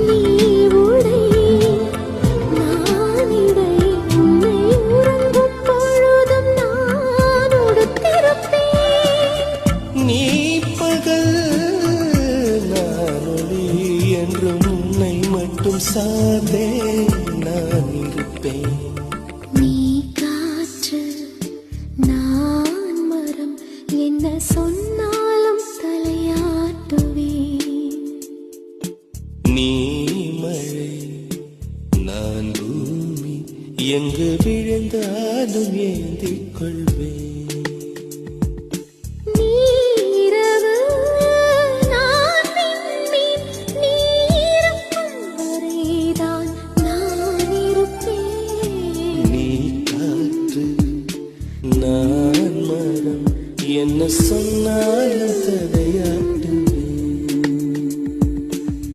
நீ உடை நான் இடை உன்னை உறங்கும் பொழுதும் நான் உடுத்திருப்பேன். நீ பகல் நான் ஒளி என்றும் உன்னை மட்டும் சார்ந்தே நான் இருப்பேன். நீ காற்று நான் மரம் என்ன சொன்னாலும் தலையாட்டுவேன். நீ மழை நான் பூமி எங்கு விழுந்தாலும் ஏந்திக் கொள்வேன்.